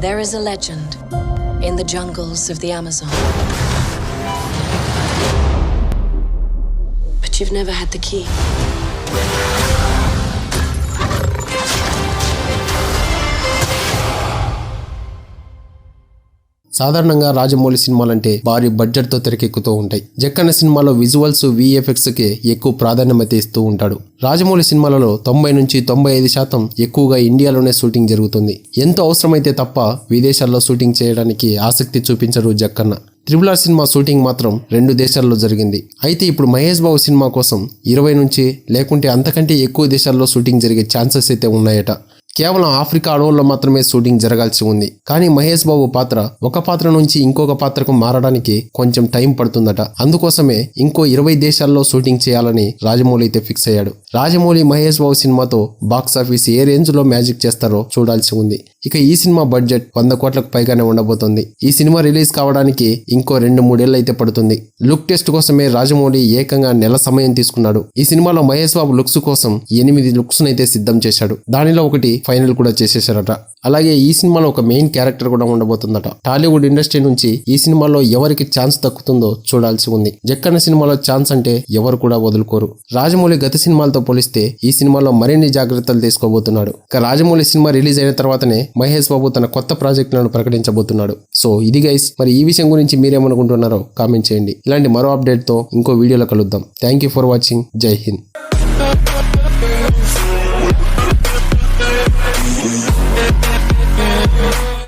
There is a legend in the jungles of the Amazon. But you've never had the key. సాధారణంగా రాజమౌళి సినిమాలంటే భారీ బడ్జెట్తో తెరకెక్కుతూ ఉంటాయి. జక్కన్న సినిమాలో విజువల్స్, VFXకి ఎక్కువ ప్రాధాన్యత ఇస్తూ ఉంటాడు. రాజమౌళి సినిమాలలో 90 నుంచి 95% ఎక్కువగా ఇండియాలోనే షూటింగ్ జరుగుతుంది. ఎంతో అవసరమైతే తప్ప విదేశాల్లో షూటింగ్ చేయడానికి ఆసక్తి చూపించరు జక్కన్న. RRR సినిమా షూటింగ్ మాత్రం 2 దేశాల్లో జరిగింది. అయితే ఇప్పుడు మహేష్ బాబు సినిమా కోసం 20 నుంచి లేకుంటే అంతకంటే ఎక్కువ దేశాల్లో షూటింగ్ జరిగే ఛాన్సెస్ అయితే ఉన్నాయట. కేవలం ఆఫ్రికా అడవుల్లో మాత్రమే షూటింగ్ జరగాల్సి ఉంది. కానీ మహేష్ బాబు పాత్ర ఒక పాత్ర నుంచి ఇంకొక పాత్రకు మారడానికి కొంచెం టైం పడుతుందట. అందుకోసమే ఇంకో 20 దేశాల్లో షూటింగ్ చేయాలని రాజమౌళి అయితే ఫిక్స్ అయ్యాడు. రాజమౌళి మహేష్ బాబు సినిమాతో బాక్సాఫీస్ ఏ రేంజ్ లో మ్యాజిక్ చేస్తారో చూడాల్సి ఉంది. ఇక ఈ సినిమా బడ్జెట్ 100 కోట్లకు పైగానే ఉండబోతోంది. ఈ సినిమా రిలీజ్ కావడానికి ఇంకో 2-3 ఏళ్ళు అయితే పడుతుంది. లుక్ టెస్ట్ కోసమే రాజమౌళి ఏకంగా నెల సమయం తీసుకున్నాడు. ఈ సినిమాలో మహేష్ బాబు లుక్స్ కోసం 8 లుక్స్ అయితే సిద్ధం చేశాడు. దానిలో ఒకటి ఫైనల్ కూడా చేసేశారట. అలాగే ఈ సినిమాలో ఒక మెయిన్ క్యారెక్టర్ కూడా ఉండబోతుందట. టాలీవుడ్ ఇండస్ట్రీ నుంచి ఈ సినిమాలో ఎవరికి ఛాన్స్ దక్కుతుందో చూడాల్సి ఉంది. జక్కన్న సినిమాలో ఛాన్స్ అంటే ఎవరు కూడా వదులుకోరు. రాజమౌళి గత సినిమాలతో పోలిస్తే ఈ సినిమాలో మరిన్ని జాగ్రత్తలు తీసుకోబోతున్నాడు. ఇక రాజమౌళి సినిమా రిలీజ్ అయిన తర్వాతనే మహేష్ బాబు తన కొత్త ప్రాజెక్టులను ప్రకటించబోతున్నాడు. సో ఇది గైస్, మరి ఈ విషయం గురించి మీరేమనుకుంటున్నారో కామెంట్ చేయండి. ఇలాంటి మరో అప్డేట్ తో ఇంకో వీడియోలో కలుద్దాం. Thank you for watching. జై హింద్.